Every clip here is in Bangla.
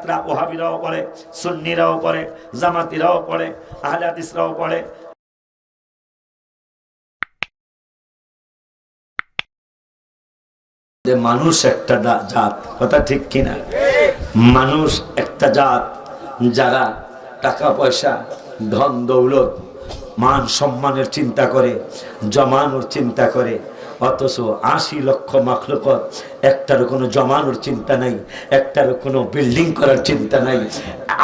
কেরাতরা ওহাবিরাও পড়ে, সুন্নিরাও পড়ে, জামাতিরাও পড়ে, আহলে হাদিসরাও পড়ে। মানুষ একটা জাত, কথা ঠিক কিনা? মানুষ একটা জাত যারা টাকা পয়সা, ধন দৌলত, মান সম্মানের চিন্তা করে, জমানোর চিন্তা করে, অথচ ৮০ লক্ষ মাখলুকাত একটারও কোনো জমানোর চিন্তা নাই, একটারও কোনো বিল্ডিং করার চিন্তা নাই।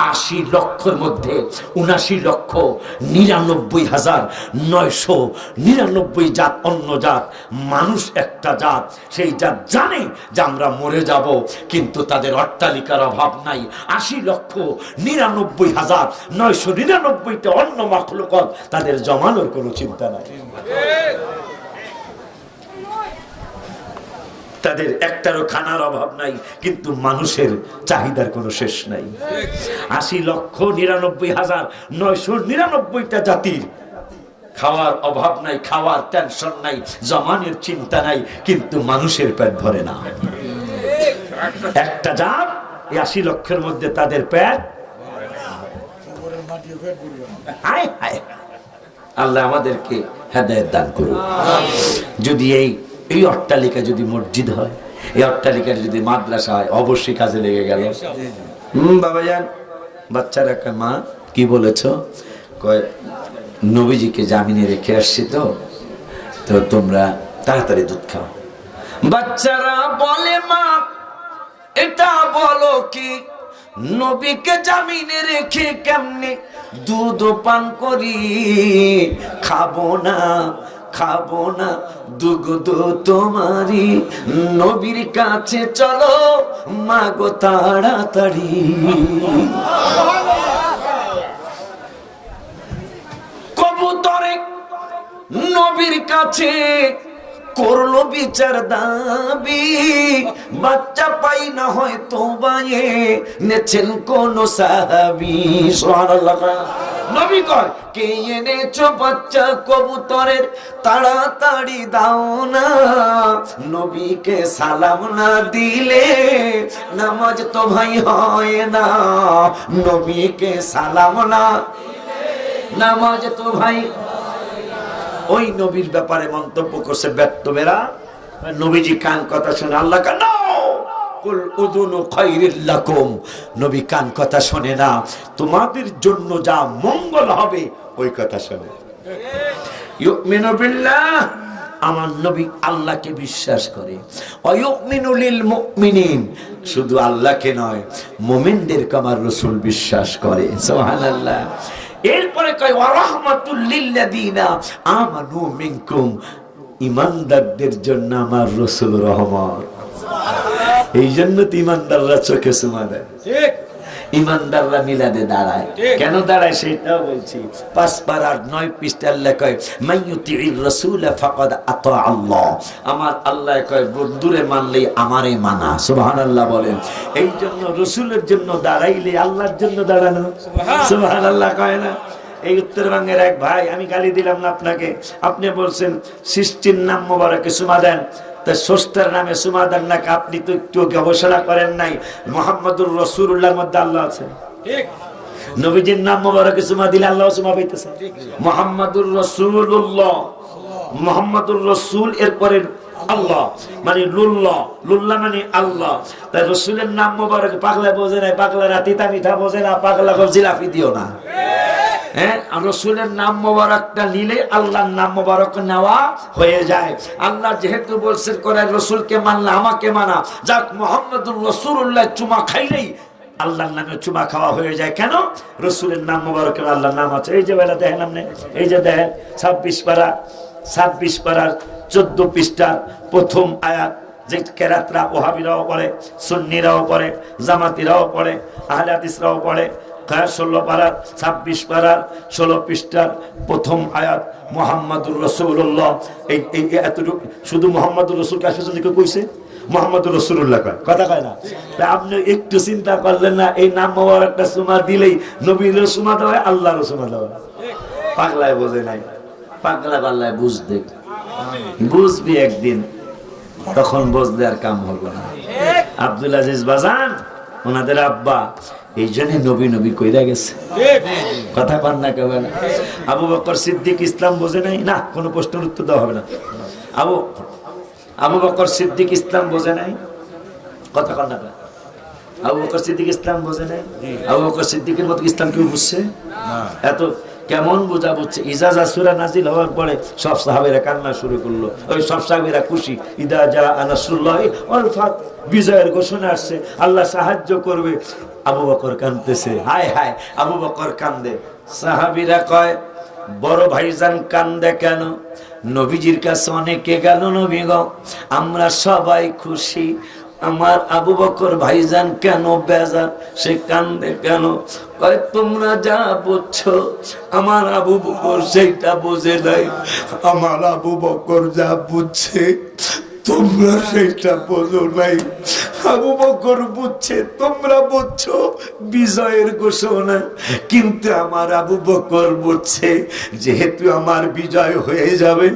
৮০ লক্ষের মধ্যে ৭৯,৯99,৯৯৯ জাত অন্য জাত, মানুষ একটা জাত। সেই জাত জানে যে আমরা মরে যাব, কিন্তু তাদের অট্টালিকার অভাব নাই। ৮০,৯৯,৯৯৯টা অন্য মাখলুকাত, তাদের জমানোর কোনো চিন্তা নাই। তাদের একটারও খানার অভাব নাই, কিন্তু মানুষের চাহিদার কোনো শেষ নাই। ৮০,৯৯,৯৯৯টা জাতির খাওয়ার অভাব নাই, খাওয়ার টেনশন নাই, জমানের চিন্তা নাই, কিন্তু মানুষের পেট ভরে না। একটা জাত ৮০ লক্ষের মধ্যে তাদের পেট। আল্লাহ আমাদেরকে হেদায়েত দান করুন। যদি এই অট্টালিকা যদি মসজিদ হয়, এই অট্টালিকার যদি মাদ্রাসা হয়, অবশ্যই কাজে লেগে গেল। বাবাজান, বাচ্চারা মা কি বলেছ? কয় নবীজিকে জামিনে রেখে আসছি, তো তোমরা তাড়াতাড়ি দুধ খাও। বাচ্চারা বলে মা এটা বলো কি, নবীকে জামিনে রেখে কেমনে দুধ পান করি? খাবো না, খাবো না দুগ্ধ তোমারি, নবীর কাছে চলো মাগো তাড়াতাড়ি। কবুতরে নবীর কাছে করলো বিচার দাবি, বাচ্চা পাই না হয়তো বায়ে নেছেন কোন সাহাবী। সুবহানাল্লাহ। নবী কয় কে এনেছো বাচ্চা কবুতরের, তাড়াতাড়ি দাও না। নবীকে সালাম না দিলে নামাজ তো ভাই হয় না, নবীকে সালাম না নামাজ তো ভাই। ওই নবীর ব্যাপারে মন্তব্য করছে ব্যক্তবেরা, নবীজি কান কথা শুনে আল্লাহ কেন কুল উযুনু খায়রিল লাকুম, নবী কান কথা শোনে না, তোমাদের জন্য যা মঙ্গল হবে ওই কথা শোনে। ইউমিনু বিল্লাহ, আমার নবী আল্লাহকে বিশ্বাস করে। ওয়ায়ুমিনু লিল মুমিনিন, শুধু আল্লাহকে নয় মুমিনদেরকে আমার রাসূল বিশ্বাস করে। সুবহানাল্লাহ। এরপরে কয় ওয়া রাহমাতুল লিল্লাযিনা আমানু মিনকুম, ঈমানদারদের জন্য আমার রাসূল রহমত। এই জন্য তো ঈমানদাররা চোখে চুমা দেয়, ঠিক? ঈমানদাররা মিলাদে দাঁড়ায়। কেন দাঁড়ায় সেটাও বলছি। ৫ পারার ৯ পৃষ্ঠা আল্লাহ কয় মাইয়ুতির রাসূল ফাকাদ আতা আল্লাহ, আমার আল্লাহ কয় বন্ধুরে মানলেই আমারে মানা। সুবহানাল্লাহ বলেন। এই জন্য রাসূলের জন্য দাঁড়াইলে আল্লাহর জন্য দাঁড়ানো। সুবহানাল্লাহ কয় না? এই উত্তরবঙ্গের এক ভাই, আমি গালি দিলাম না আপনাকে, আপনি বলছেন সৃষ্টির নাম মোবারকে চুমা দেন, তা স্রষ্টার নামে চুমা দেন না। আপনি তো একটু গবেষণা করেন নাই, মুহাম্মদুর রাসূলুল্লাহর মধ্যে আল্লাহ আছে, ঠিক? নবীজির নাম মোবারকে চুমা দিলে আল্লাহ চুমা পাইতেছে। মুহাম্মদুর রাসূলুল্লাহ, মুহাম্মদুর রাসূল, এরপরে আল্লাহ মানে লুল্লাহ, লুল্লাহ মানে আল্লাহ। তাই রাসূলের নাম মোবারক পাগলা বোঝে না, পাগলা রাতিতা মিঠা বোঝে না, পাগলা জিলাপি দিও না। হ্যাঁ, রাসূলের নাম মোবারকটা নিলে আল্লাহর নাম মোবারক নেওয়া হয়ে যায়। আল্লাহ যেহেতু বলছেন করে রাসূলকে মানলে আমাকে মানা, যাক মুহাম্মদুর রাসূলুল্লাহ চুমা খাইলেই আল্লাহর নামে চুমা খাওয়া হয়ে যায়। কেন? রাসূলের নাম মোবারকের আল্লাহর নাম আছে। এই যে বেলা দেখেন আপনি, এই যে দেখেন ২৬ পারার ১৪ পৃষ্ঠার প্রথম আয়াত, যে কেরাতরা ওহাবিরাও পড়ে, সুন্নিরাও পড়ে, জামাতিরাও পড়ে, আহলে হাদিসরাও পড়ে। ১৬ পারার ২৬ পারার ১৬ পৃষ্ঠার প্রথম আয়াত, মুহাম্মাদুর রাসূলুল্লাহ। এই এতটুকু শুধু মুহাম্মাদুর রাসূল কাছে কেউ কইছে? মুহাম্মাদুর রাসূলুল্লাহ কয়, কথা কয় না? আপনি একটু চিন্তা করলেন না, এই নাম মোবারকটা চুমা দিলেই নবীর চুমা দেওয়া, আল্লাহর চুমা দেওয়া। পাগলায় বোঝে নাই, পাগলা পাল্লায় বুঝবে, বুঝবি একদিন, তখন বুঝলে আর কাম হলো না। আব্দুল আজিজ বাজান ওনাদের আব্বা এই জন্য নবী নবী কইরা গেছে। কথা পান না কেউ না? আবু বকর সিদ্দিক ইসলাম বোঝে নাই না, কোনো প্রশ্নের উত্তর দেওয়া হবে না। আবু বকর সিদ্দিক ইসলাম বোঝে নাই, কথা পান না? আবু বকর সিদ্দিক ইসলাম বোঝে নাই? আবু বকর সিদ্দিকের মতো ইসলাম কেউ বুঝছে? এত কেমন বোঝা বুঝছে? ইজাজা সূরা নাজিল হওয়ার পরে সব সাহাবীরা কান্না শুরু করলো, ওই সব সাহাবীরা খুশি, ইদা জা নাসরুল্লাহি ওয়াল ফাত, বিজয়ের ঘোষণা আসছে, আল্লাহ সাহায্য করবে। আবু বকর কাঁদতেছে, হায় হায় আবু বকর কান্দে। সাহাবীরা কয়, বড় ভাইজান কান্দে কেন? নবীজির কাছে অনেকে গেল, নবী গো আমরা সবাই খুশি, আমার আবু বকর ভাইজান কেন বেজার, সে কান্দে কেন? কয় তোমরা যা বুঝছো আমার আবু বকর সেইটা বুঝে নাই, আমার আবু বকর যা বুঝছে তোমরা সেইটা বোঝো নাই। আবু বকর বুঝছে, তোমরা বুঝছো বিজয়ের ঘোষণা, কিন্তু আমার আবু বকর বুঝছে যেহেতু আমার বিজয় হয়ে যাবে,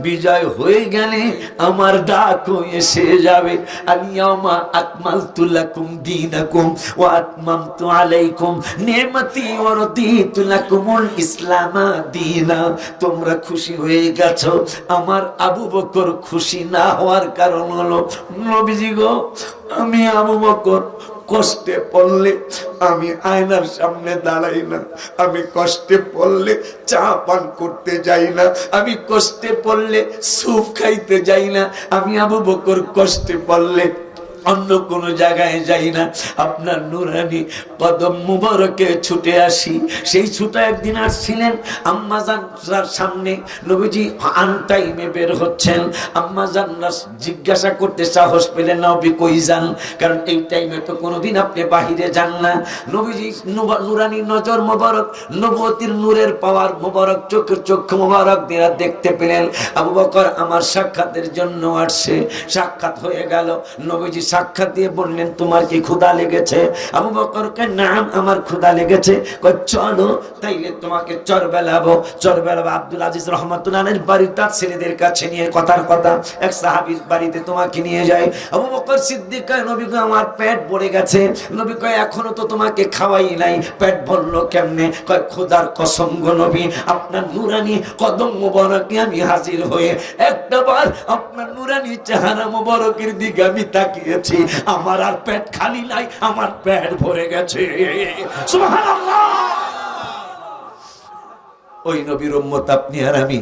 বিজয় হয়ে গেলে আমার ডাকও এসে যাবে, আলিয়ামা আকমালতু লাকুম দীনাকুম ওয়া আতমামতু আলাইকুম নি'মাতি ওয়া রাদিতু লাকুমুল ইসলাম দীনা। তোমরা খুশি হয়ে গেছো, আমার আবু বকর খুশি না হওয়ার কারণ হলো, নবীজি গো আমি আবু বকর কষ্টে পড়লে আমি আয়নার সামনে দাঁড়াই না, আমি কষ্টে পড়লে চা পান করতে যাই না, আমি কষ্টে পড়লে স্যুপ খাইতে যাই না, আমি আবু বকর কষ্টে পড়লে অন্য কোন জায়গায় যাই না, আপনার নুরানি কদম মুবারকে ছুটে আসি। সেই ছুটা একদিন আসছিলেন আম্মাজানরার সামনে, নবীজি আন টাইমে বের হচ্ছেন, আম্মাজানরা জিজ্ঞাসা করতে সাহস পেলেন নবী কই যান, কারণ এই টাইমে তো কোনোদিন আপনি বাহিরে যান না। নবীজি নুরানি নজর মোবারক, নবুয়তির নূরের পাওয়ার মোবারক, চক্ষু মোবারক দিয়ে দেখতে পেলেন আবু বকর আমার সাক্ষাতের জন্য আসছে। সাক্ষাৎ হয়ে গেল, নবীজি সাক্ষাৎ দিয়ে বললেন তোমার কি ক্ষুধা লেগেছে? আবু বকর কয় নাম আমার ক্ষুধা লেগেছে। কয় চলো তাইলে তোমাকে চরবেলাবো। আব্দুল আজিজ রহমাতুল্লাহ আলাইহির বাড়ির তার ছেলেদের কাছে নিয়ে কথার কথা এক সাহাবীর বাড়িতে তোমাকে নিয়ে যায়। আবু বকর সিদ্দিক কয় নবী গো আমার পেট ভরে গেছে। নবী কয় এখনো তো তোমাকে খাওয়াই নাই, পেট ভরলো কেমনে? কয় খোদার কসম গো নবী, আপনার নুরানি কদম মোবারকে আমি হাজির হয়ে একটাবার আপনার নুরানি চেহারা মোবারকের দিকে আমি তাকিয়ে, আমার আর পেট খালি নাই, আমার পেট ভরে গেছে। সুবহানাল্লাহ। ওই নবীর উম্মত আপনি আর আমি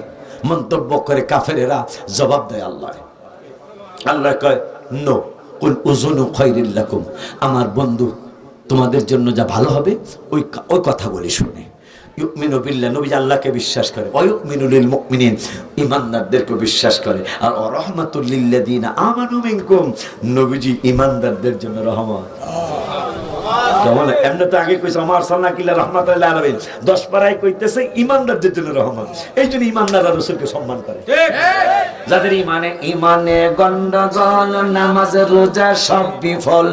মন্তব্য করে কাফেরেরা জবাব দেয় আল্লাহ। আল্লাহ কয় নো কুল উযুনু খায়রিল লাকুম, আমার বন্ধু তোমাদের জন্য যা ভালো হবে ওই কথা বলি শুনে। ইউমিনু বিল্লাহ, নবী আল্লাহকে বিশ্বাস করে, ওয়া ইউমিনু লিল মুমিনিন, ঈমানদারদেরকে বিশ্বাস করে, আর রাহমাতুল লিল্লাযিনা আমানু মিনকুম, নবীজি ঈমানদারদের জন্য রহমত। কেমন এমনি তো আগে কইছে আমার সাল্লাল্লাহু রাহমাতুল লিল আলামিন, 10 পারায় কইতেছে ঈমানদারদের জন্য রহমত। এই জন্য ঈমানদাররা রাসূলকে সম্মান করে। ঠিক, যাদের ঈমানে গন্ডগোল, নামাজ রোজা সব বিফল,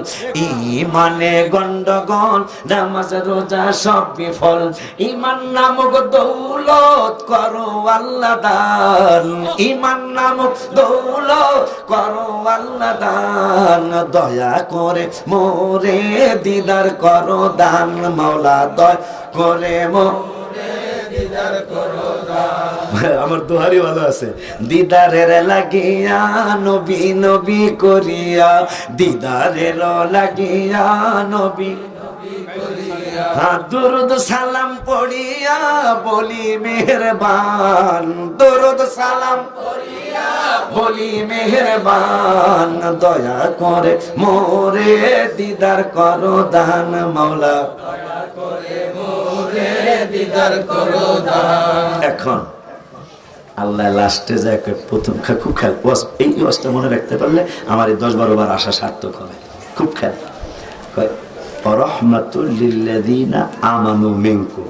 ঈমানে গন্ডগোল, নামাজ রোজা সব বিফল, ঈমান নামক দৌলত করো আল্লাহ দান, ঈমান নামক দৌলত করো আল্লাহ দান, দয়া করে মোরে দিদার করো দান, মাওলা দয়া করে মোরে দিদার করো দান। আমার দোহারি ভালো আছে, দিদারের লাগিয়া নবী নবী করিয়া, দিদারের লাগিয়া নবী দুরুদ সালাম পড়িয়া বলি মেহেরবান, দুরুদ সালাম পড়িয়া বলি মেহেরবান, দয়া করে মোরে দিদার করো দান, মাওলা দয়া করে মোরে দিদার করো দান। এখন আল্লাহ লাস্টে যায় প্রথম খুব খেয়াল, এই ওয়াজটা মনে রাখতে পারলে আমার এই 10-12 বার আশা সার্থক হবে। খুব খেয়াল, রাহমাতুল লিল্লাযিনা আমানু মিনকুম,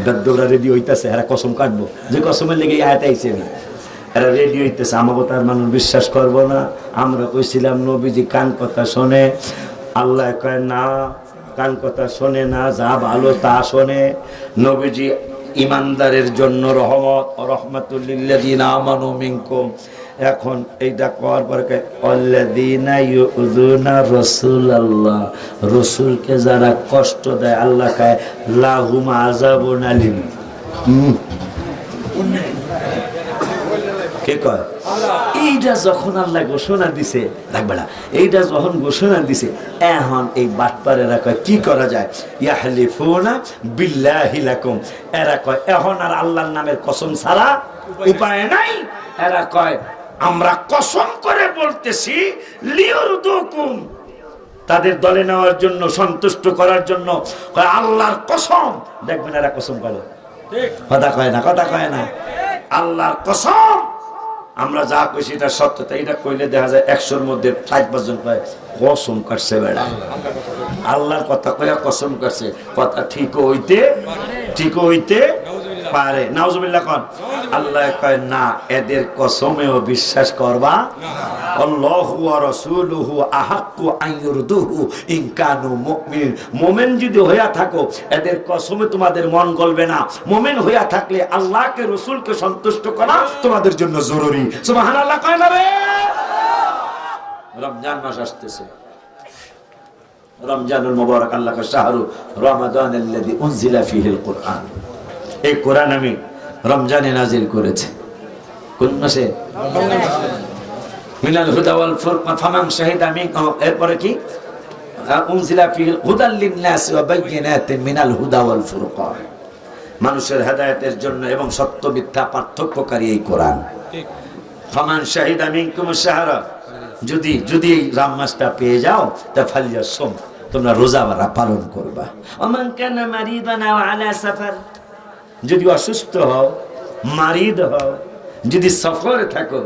বেদরা রেডি হইতাছে, এরা কসম কাটবো, যে কসমের লেগে আয়াত আইছে না, এরা রেডি হইতেছে, আমাকে তার মানুষ বিশ্বাস করবো না। আমরা কইছিলাম নবীজি কান কথা শোনে, আল্লাহ কয় না কান কথা শোনে না, যা ভালো তা শোনে। নবীজি ইমানদারের জন্য রহমত, রাহমাতুল লিল্লাযিনা আমানু মিনকুম, এখন এইটা করার পরে আল্লাযীনা ইউযুনা রাসূলাল্লাহ, রাসূলকে যারা কষ্ট দেয় আল্লাহ কয় লাহুম আযাবুন আলীম। কে কয়? এইটা যখন আল্লাহ ঘোষণা দিছে, দেখবে না, এইটা যখন ঘোষণা দিছে, এখন এই বাটপারেরা কয় কি করা যায়? ইয়াহলিফুনা বিল্লাহি লাকুম, এরা কয় এখন আর আল্লাহর নামের কসম ছাড়া উপায় নাই। এরা কয় আমরা কসম করে বলতেছি লিয়ুরদুকুম, তাদের দলে নেওয়ার জন্য, সন্তুষ্ট করার জন্য কয় আল্লাহর কসম। দেখবেন এরা কসম করে, কথা কয় না, কথা কয় না, আল্লাহর কসম আমরা যা কই সেটা সত্যতা। এটা কইলে দেখা যায় 100-র মধ্যে 60 জন কয় কসম কাটছে বেড়া, আল্লাহর কথা কয়া কসম কাটছে। কথা ঠিক হইতে পারে, নাউজুবিল্লাহ কোন। আল্লাহ কয় না, এদের কসমেও বিশ্বাস করবা। আল্লাহু ওয়া রাসূলুহু আহাক্কু আন ইউরদুহু ইন কানু মুমিন, মুমিন যদি হইয়া থাকো এদের কসমে তোমাদের মন গলবে না। মুমিন হইয়া থাকলে আল্লাহকে রাসূলকে সন্তুষ্ট করা তোমাদের জন্য জরুরি। সুবহানাল্লাহ কয় না রে? রমজান মাস আসতেছে, রমজানুল মুবারক, আল্লাহ কা শাহরু রমাদানাল্লাযী উনজিলা ফীহিল কুরআন। এই কোরআন আমি রমজানে নাজিল করেছি। কোন মাসে? মিনাল হুদা ওয়াল ফুরকান ফামান শাহিদা মিনকুম, এরপরে কি? উনজিলা ফীহিল হুদাল লিন-নাস ওয়া বায়্যিনাতিন মিনাল হুদা ওয়াল ফুরকান, মানুষের হেদায়েতের জন্য এবং সত্য মিথ্যা পার্থক্যকারী এই কোরআন। ফামান শাহিদা মিনকুম শাহরা, যদি এই রাম মাসটা পেয়ে যাও তা ফালিয়াসুম, তোমরা রোজা পালন করবা। ওমান কানা মারিদান আও আলা সাফার, যদি অসুস্থ হও, মারিদ হও, যদি সফরে থাকো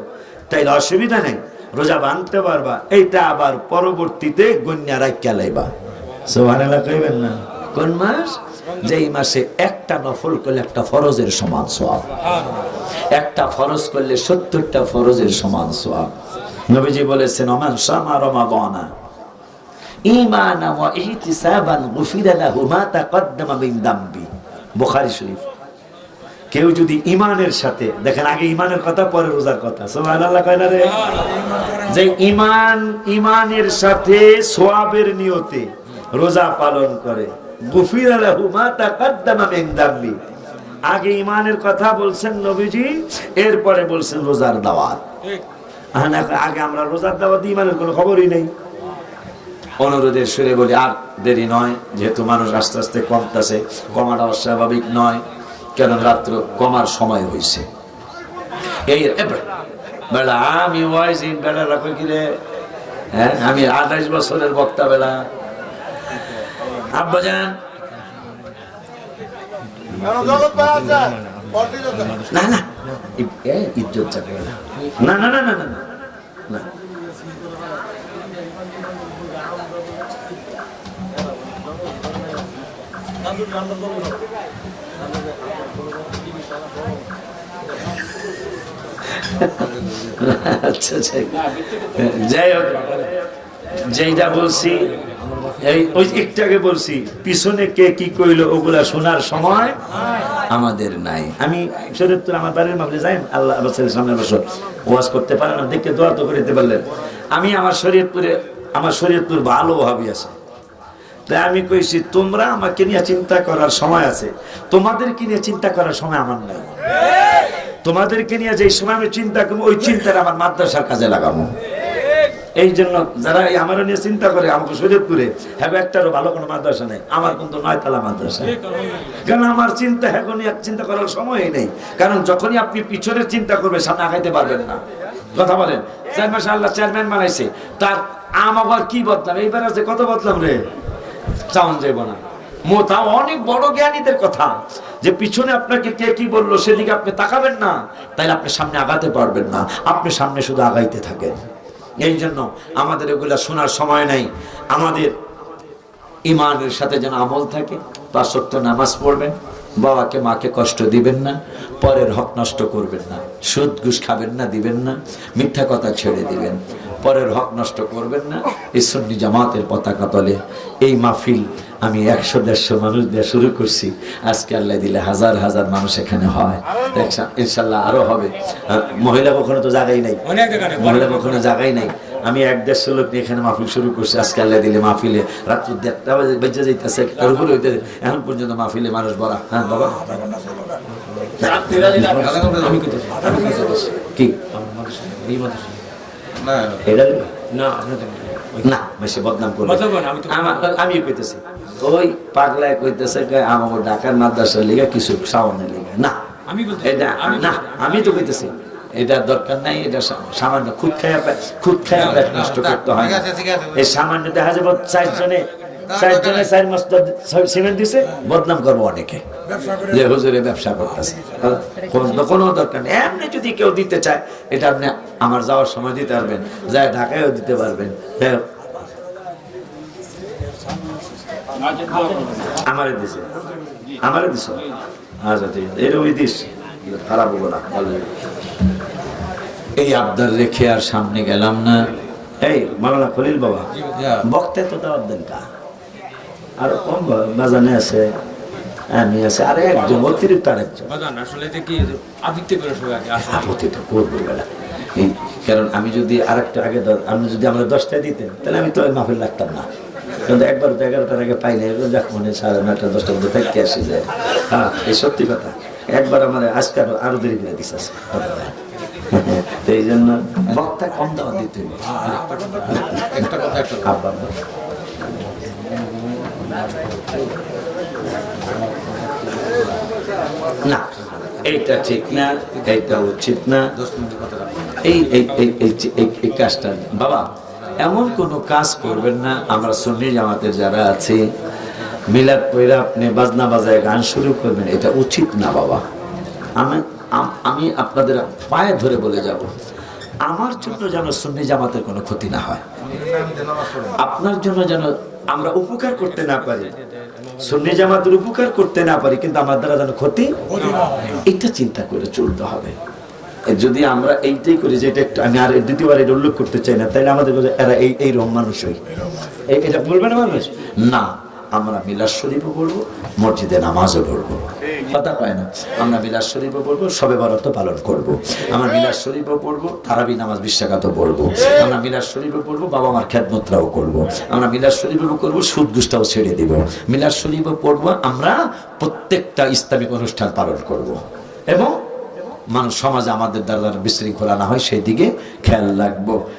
তাইলে অসুবিধা নেই, রোজা বাঁধতে পারবা। এইটা আবার পরবর্তীতে গণ্যা রাখিয়া লাইবা। সুবহানাল্লাহ কইবেন না? কোন মাস? যেই মাসে একটা নফল করলে একটা ফরজের সমান সওয়াব, একটা ফরজ করলে 70টা ফরজের সমান সওয়াব। নবীজি বলেছেন ওমান শামা রমাদানা ঈমানান ওয়া ইহতিসাবান গুফিরা লাহু মা তাকদ্দামা মিন দামবি, বুখারী শরীফ। কেউ যদি ঈমানের সাথে, দেখেন আগে ঈমানের কথা পরে রোজার কথা, সুবহানাল্লাহ কয় না রে? যে ঈমানের সাথে সওয়াবের নিয়তে রোজা পালন করে, গুফিরা লাহু মা তাকদ্দামা মিন দামবি। আগে ঈমানের কথা বলছেন নবীজি, এরপরে বলছেন রোজার দাওয়াত। আগে আমরা রোজার দাওয়াত, ঈমানের কোনো খবরই নেই। অনুরোধের সুরে বলি, আর দেরি নয়, যেহেতু মানুষ আস্তে আস্তে কমতেছে, কমাটা অস্বাভাবিক নয়, কারণ রাত্র কমার সময় হয়েছে। এই বেলা আমি ওয়াইজিন বেলা রাখো কি রে? হ্যাঁ, আমি 28 বছরের বক্তা বেলা। আব্বাজান না না ইজ্জত চাকরি না, না না না না না, আচ্ছা যাই হোক, যেইটা বলছি ওই একটু আগে বলছি, পিছনে কে কি কইলো ওগুলা শোনার সময় আমাদের নাই। আমি শরীয়তপুর আমার বাড়ির মাহফিলে যাই, আল্লাহ সামনে বছর ওয়াজ করতে পারে না, দেখে দোয়া তো করতে পারলেন। আমি আমার শরীয়তপুর ভালো ভাবি আছে, তাই আমি কইছি তোমরা আমাকে নিয়ে চিন্তা করার সময় আছে, তোমাদেরকে নিয়ে চিন্তা করার সময় আমার নাই। তোমাদেরকে নিয়ে যে সময় আমি চিন্তা করবো, ওই চিন্তাটা আমার মাদ্রাসার কাজে লাগাবো। এই জন্য যারা আমার নিয়ে চিন্তা করে, আমাকে শরীয়তপুরে হ্যাঁ একটারও ভালো কোনো মাদ্রাসা নেই, আমার কিন্তু 9তলা মাদ্রাসা। কারণ আমার চিন্তা এখন চিন্তা করার সময়ই নেই, কারণ যখনই আপনি পিছনের চিন্তা করবেন সামনে আগাইতে পারবেন না। কথা বলেন, 4 মাসে আল্লাহ চেয়ারম্যান বানাইছে, তার আমার কি বদলাম, এইবার আছে কত বদলাম রে, চাউন যাইব না। তাও অনেক বড় জ্ঞানীদের কথা, যে পিছনে আপনাকে কে কি বললো সেদিকে আপনি তাকাবেন না, তাইলে আপনি সামনে আগাতে পারবেন না, আপনি সামনে শুধু আগাইতে থাকেন। এই জন্য আমাদের এগুলা শোনার সময় নাই। আমাদের ঈমানের সাথে যেন আমল থাকে, 5 ওয়াক্ত নামাজ পড়বেন, বাবাকে মাকে কষ্ট দিবেন না, পরের হক নষ্ট করবেন না, সুদ ঘুষ খাবেন না, দিবেন না, মিথ্যা কথা ছেড়ে দিবেন, পরের হক নষ্ট করবেন না। এই সুন্নি জামাতের পতাকা তলে এই মাহফিল আমি 100-150 মানুষ দিয়ে শুরু করছি, আজকে আল্লাহ দিলে হাজার হাজার মানুষ এখানে হয়, ইনশাল্লাহ আরো হবে। মহিলা কখনো তো জায়গাই নাই, মহিলা কখনো জায়গাই নাই। আমি 1-150 লোক নিয়ে এখানে মাহফিল শুরু করছি, আজকে আল্লাহ দিলে মাহফিলে রাত্র 1:30 বাজে বেঁচে যাইতেছে, তার উপরে হইতে এখন পর্যন্ত মাহফিলে মানুষ ভরা। হ্যাঁ বাবা কি না বেশি বদনাম করবে, আমি কইতেছি ওই পাগলায় কইতেছে আমার ঢাকার মাদ্রাসার লিগা কিছু সামানের লিগা না, এটা না আমি তো কইতেছি এটার দরকার নাই, এটা সামান্য খুদ খায়া পেট নষ্ট করতে হয়। এই সামান্য দেখা যাবে 4 জনে 4 বস্তা সিমেন্ট দিছে, বদনাম করবো অনেকে যে হুজুরে ব্যবসা করতেছে, কোনো দরকার নেই। এমনি যদি কেউ দিতে চায় এটা আপনি আমার যাওয়ার সময় দিতে পারবেন, যায় ঢাকায়ও দিতে পারবেন। আমারে দিছে আচ্ছা ঠিক আছে, এরকমই দিস, খারাপ হবো না। এই আবদার রেখে আর সামনে গেলাম না। এই মাওলানা খলিল বাবা বক্তা তো দাওয়াত দেন কা, আর কম বাজানে আছে, আমি আছে, আর একজন অতিরিক্ত আরেকজন আপত্তি তো করবো বেলা। কারণ আমি যদি আরেকটা আগে আপনি যদি আমরা 10টায় দিতেন তাহলে আমি তো মাহফিল লাগতাম না, কিন্তু একবার তো 11টার আগে পাই না, যাক মনে 9:30 10টার মধ্যে থাকতে আসি যায়। হ্যাঁ এই সত্যি কথা, একবার আমার আজকে আরো দেরি করে দিচ্ছে এই জন্য বক্তা কম দাওয়া দিতে না, এইটা ঠিক না, এইটা উচিত না। এই কাজটা বাবা এমন কোন কাজ করবেন না। আমরা সুন্নি জামাতের যারা আছি মিলাদ পয়রা আপনি বাজনা বাজায় গান শুরু করবেন, এটা উচিত না বাবা। আমি আপনাদের পায়ে ধরে বলে যাব, আমার জন্য যেন সুন্নি জামাতের কোনো ক্ষতি না হয়, আপনার জন্য যেন আমরা উপকার করতে না পারি, সুন্নি জামাতের উপকার করতে না পারি, কিন্তু আমার দ্বারা যেন ক্ষতি, এটা চিন্তা করে চলতে হবে। যদি আমরা এইটাই করি যে এটা একটু, আমি আর দ্বিতীয়বার এটা উল্লেখ করতে চাই না, তাইলে আমাদের এরা এই রকম মানুষই এটা বলবে না মানুষ না। আমরা মিলাদ শরীফও পড়বো, মসজিদে নামাজও পড়বো, কথা পায় না। আমরা মিলাদ শরীফও পড়বো, শবে বরাত পালন করবো, আমরা মিলাদ শরীফও পড়বো, তারাবি নামাজ বিশ্বকাত পড়বো, আমরা মিলাদ শরীফও পড়বো, বাবা মার খেদমতটাও করবো, আমরা মিলাদ শরীফও করবো, সুদ ঘুষটাও ছেড়ে দিব, মিলাদ শরীফও পড়বো, আমরা প্রত্যেকটা ইসলামিক অনুষ্ঠান পালন করবো, এবং মানুষ সমাজে আমাদের দ্বারা বিশৃঙ্খলা না হয় সেই দিকে খেয়াল রাখবো।